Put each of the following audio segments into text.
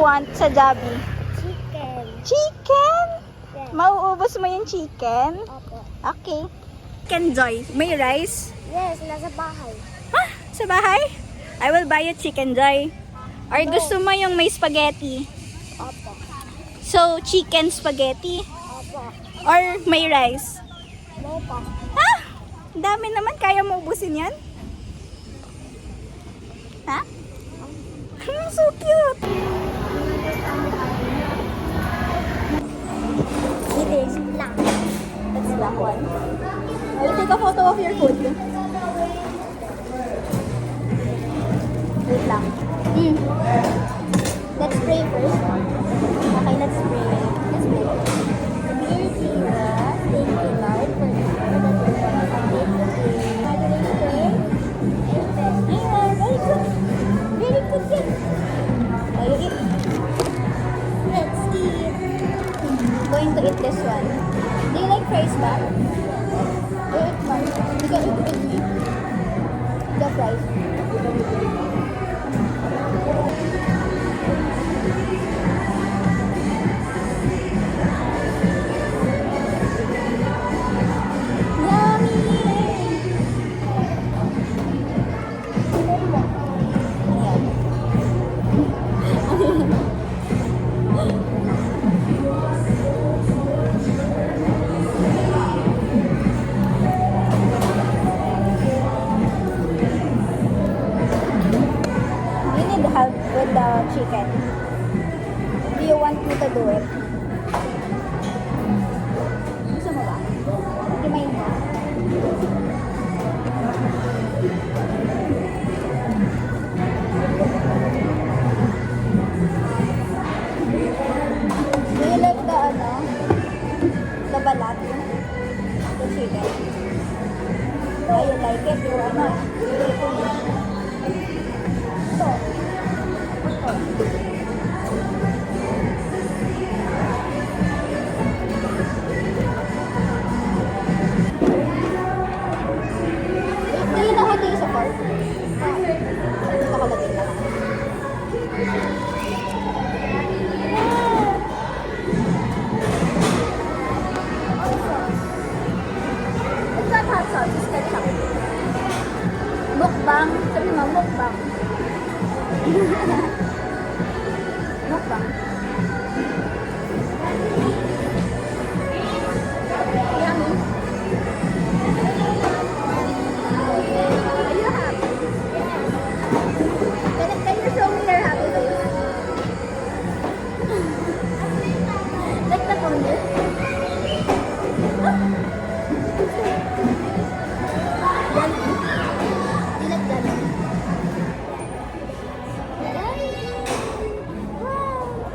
want sa Jollibee? Chicken. Chicken? Yes. Mauubos mo yung chicken? Opo. Okay. Chicken Joy, may rice? Yes, nasa bahay. Ha? Sa bahay? I will buy you Chicken Joy. Or No. gusto mo yung may spaghetti? Opo. So, chicken spaghetti? Opo. Or may rice? No pa. Ha? Ang dami naman. Kaya mo ubusin yan? Ha? So cute! It is black. That's black one. I'll take a photo of your food. Wait lang. Let's spray first. Okay, let's spray. Let's spray. Dear Jesus, thank you, Lord, for the food that you have made today. Father, we pray. Amen. Very good. Very good, kid. Oh, you eat. Let's eat. I'm going to eat this one. Do you like fries ba? You eat one. You can eat with me. The fries. You need help with the chicken. Do you want me to do it? Gusto mo ba? Himayin mo. Do you like the the balat? The chicken? Oh, you like it? You ano? Ito. Do you know how to use a fork? Ito ko lagay lang. It's not hot sauce, it's ketchup. Mukbang. Sabi mo, mukbang. Mukbang. Yummy. Are you happy? Can you show me your happy face? Like that one here? Yummy. You like that?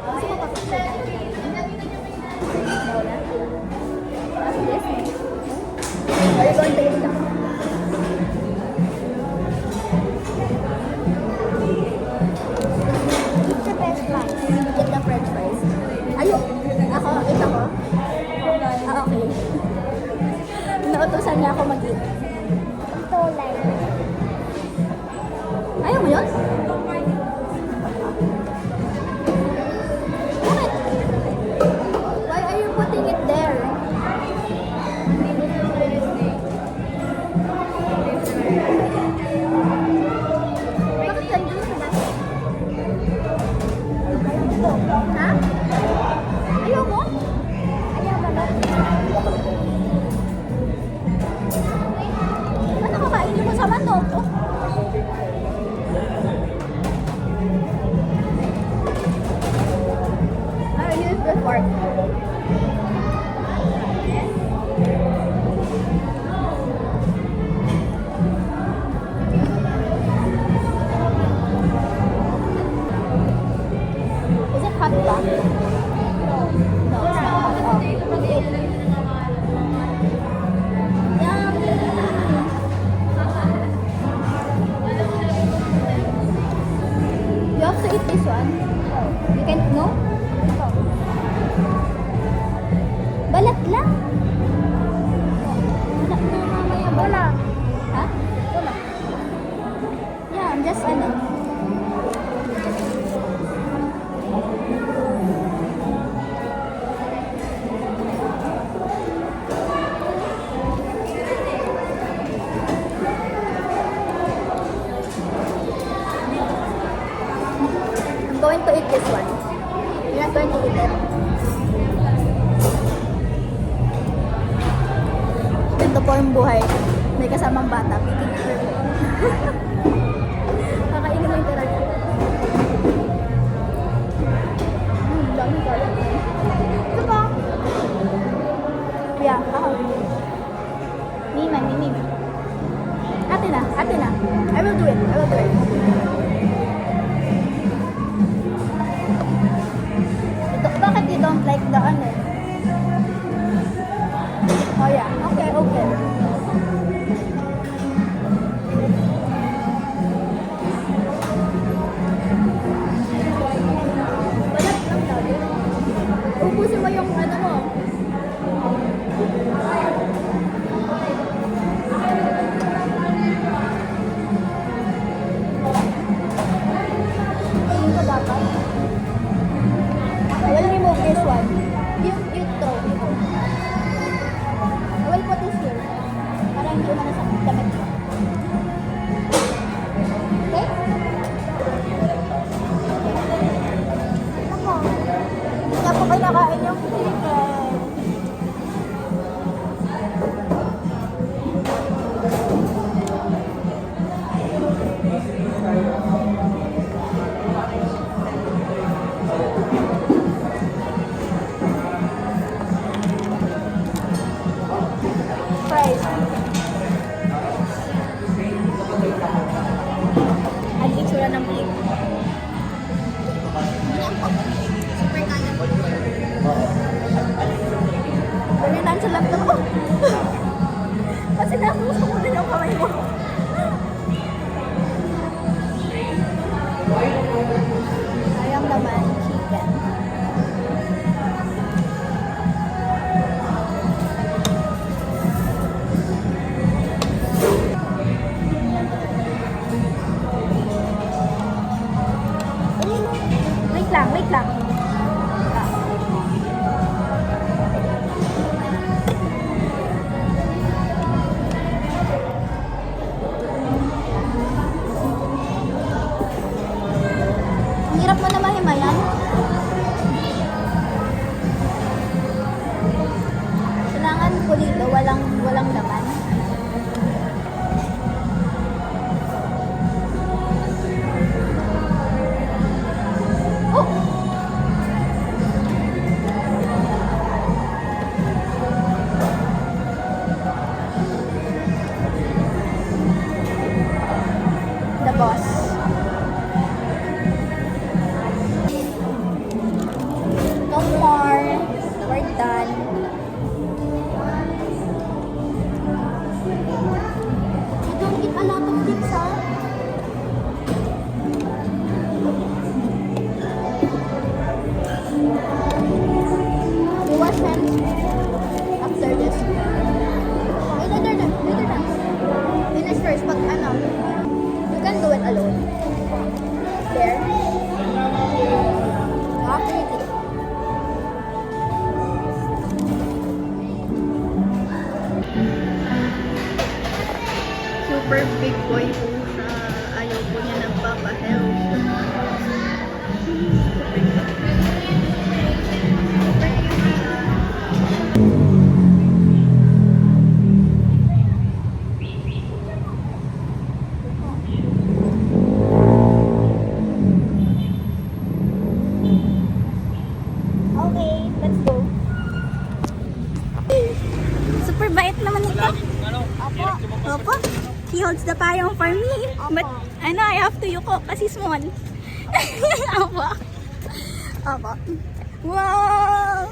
Gusto mo pa picture? Wala. After this, are you going to eat now? It's the best fries. Get the french fries. Ayun. Ako, ito ko. Okay. Nautusan niya ako mag-eat. Ito like. Ayaw mo yun? Bakit? Why are you putting it there? Bakit nandun sa lahat? Ha? Ayaw mo? Ayaw ba ba? Ano kakainin mo sa manok? Oh. Use the fork. Is it hot ba? No, it's not hot. Oh. Yummy! You have to eat this one. You can't, no? Balat lang. Wala na mamaya. Wala. Ha? Wala. Yeah, just ano. eat this one. You're not going to eat it. Ganito po yung buhay. May kasamang bata. Picking her. Kakainin mo yung tira niya. Dami tayo. Ito ba? Yeah, ako. Niman, niman. Ate na. I will do it. Bakit you don't like the ano? Oh yeah, okay. Balat lang tayo. Ubusin mo yung ano mo. Yung ka dapat. I will remove this one. You throw. I will put this here. Para hindi umano sa damit mo. Okay? Ako. Hindi nga po kayo nakain yung chicken. Fries. Ang itsura ng plate. Super kaya. Ganyan sa laptop ko. Kasi nakuha mo na yung kamay mo. Sayang naman, chicken. Wait lang. Ang hirap mo na mahimayan. Kailangan pulido, walang laman. Oh! The boss. No more. We're done. You don't eat a lot of pizza. You wash hands after this. Later na. Finish first. Pag ano, you can do it alone. There. After you eat. Super big boy po siya. Ayaw po niya nagpapahelp. Okay, let's go. Super bait naman ito. Opo. He holds the payong for me. But, I have to yuko kasi small. Opo. Wow!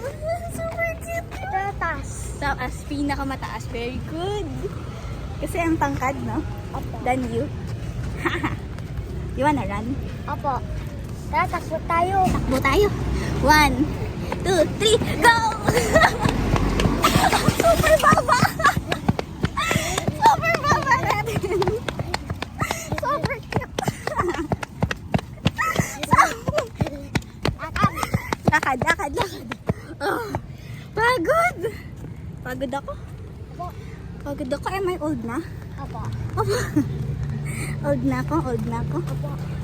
Super cute! Taas. Pinakamataas. Very good. Kasi ang tangkad, no? Opo. Than you. You wanna run? Opo. Tara, takbo tayo. Takbo tayo. 1, 2, 3, go! Super baba! Super baba natin! Super cute! Lakad. Oh, pagod! Pagod ako. Opo. Am I old na? Opo. Opo. Old na ako, old na ako.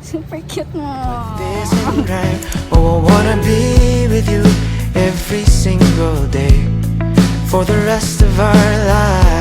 Super cute mo. This ain't right. Oh, I wanna be with you every single day for the rest of our lives.